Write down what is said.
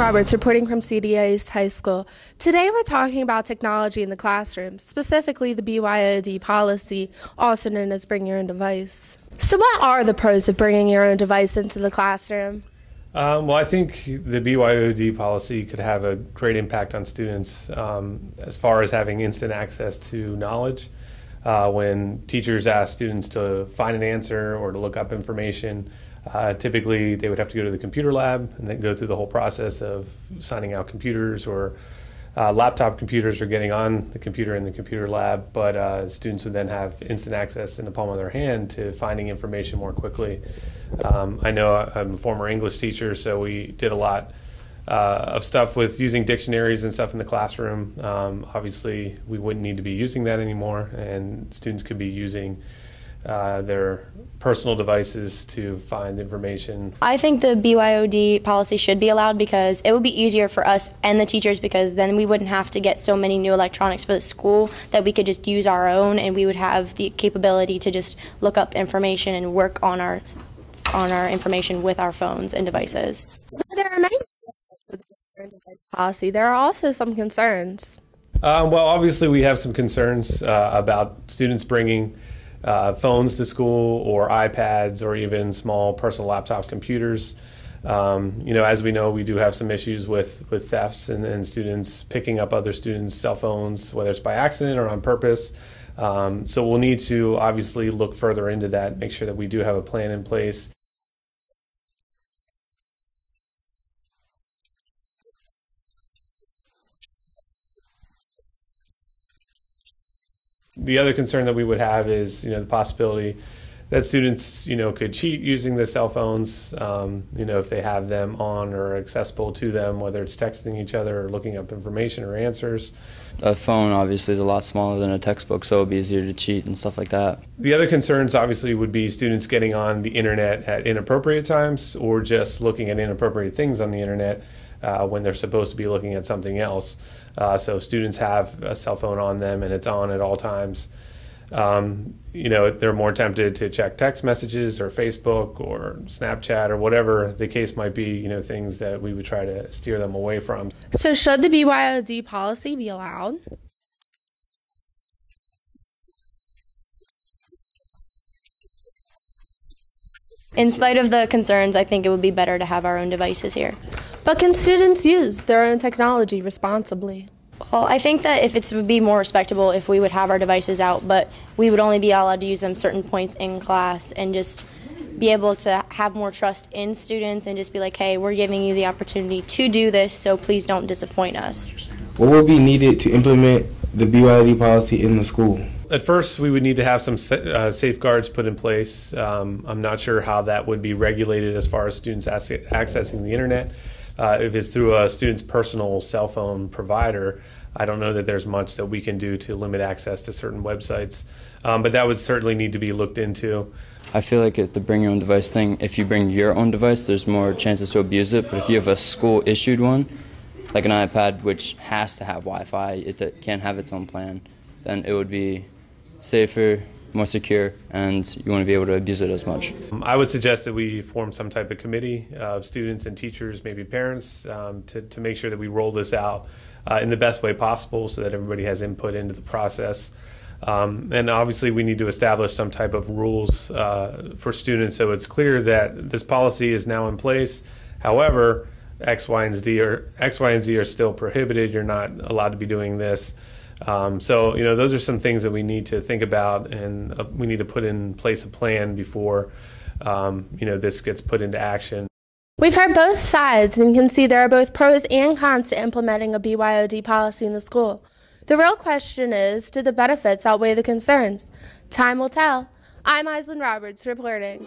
Roberts reporting from CDA East High School. Today we're talking about technology in the classroom, specifically the BYOD policy, also known as Bring Your Own Device. So what are the pros of bringing your own device into the classroom? Well, I think the BYOD policy could have a great impact on students as far as having instant access to knowledge. When teachers ask students to find an answer or to look up information, typically they would have to go to the computer lab and then go through the whole process of signing out computers, or laptop computers are getting on the computer in the computer lab, but students would then have instant access in the palm of their hand to finding information more quickly. I know I'm a former English teacher, so we did a lot of stuff with using dictionaries and stuff in the classroom. Obviously, we wouldn't need to be using that anymore, and students could be using their personal devices to find information. I think the BYOD policy should be allowed because it would be easier for us and the teachers, because then we wouldn't have to get so many new electronics for the school, that we could just use our own, and we would have the capability to just look up information and work on our information with our phones and devices. There are many policy. There are also some concerns. Well, obviously we have some concerns about students bringing phones to school, or iPads, or even small personal laptop computers. As we know, we do have some issues with thefts and students picking up other students' cell phones, whether it's by accident or on purpose. So we'll need to obviously look further into that, make sure that we do have a plan in place. The other concern that we would have is, the possibility that students, could cheat using the cell phones, if they have them on or accessible to them, whether it's texting each other or looking up information or answers. A phone obviously is a lot smaller than a textbook, so it would be easier to cheat and stuff like that. The other concerns obviously would be students getting on the internet at inappropriate times, or just looking at inappropriate things on the internet when they're supposed to be looking at something else. So students have a cell phone on them and it's on at all times. They're more tempted to check text messages or Facebook or Snapchat or whatever the case might be, things that we would try to steer them away from. So should the BYOD policy be allowed? In spite of the concerns, I think it would be better to have our own devices here. But can students use their own technology responsibly? Well, I think that it would be more respectable if we would have our devices out, but we would only be allowed to use them certain points in class, and just be able to have more trust in students and just be like, hey, we're giving you the opportunity to do this, so please don't disappoint us. What will be needed to implement the BYOD policy in the school? At first, we would need to have some safeguards put in place. I'm not sure how that would be regulated as far as students accessing the internet. If it's through a student's personal cell phone provider, I don't know that there's much that we can do to limit access to certain websites, but that would certainly need to be looked into. I feel like the bring your own device thing, if you bring your own device, there's more chances to abuse it, but if you have a school-issued one, like an iPad, which has to have Wi-Fi, it can't have its own plan, then it would be safer, more secure, and you wouldn't be able to abuse it as much. I would suggest that we form some type of committee of students and teachers, maybe parents, to make sure that we roll this out in the best way possible so that everybody has input into the process. And obviously we need to establish some type of rules for students so it's clear that this policy is now in place. However, X, Y, and Z are still prohibited. You're not allowed to be doing this. So those are some things that we need to think about, and we need to put in place a plan before this gets put into action. We've heard both sides and can see there are both pros and cons to implementing a BYOD policy in the school. The real question is, do the benefits outweigh the concerns? Time will tell. I'm Aislinn Roberts reporting.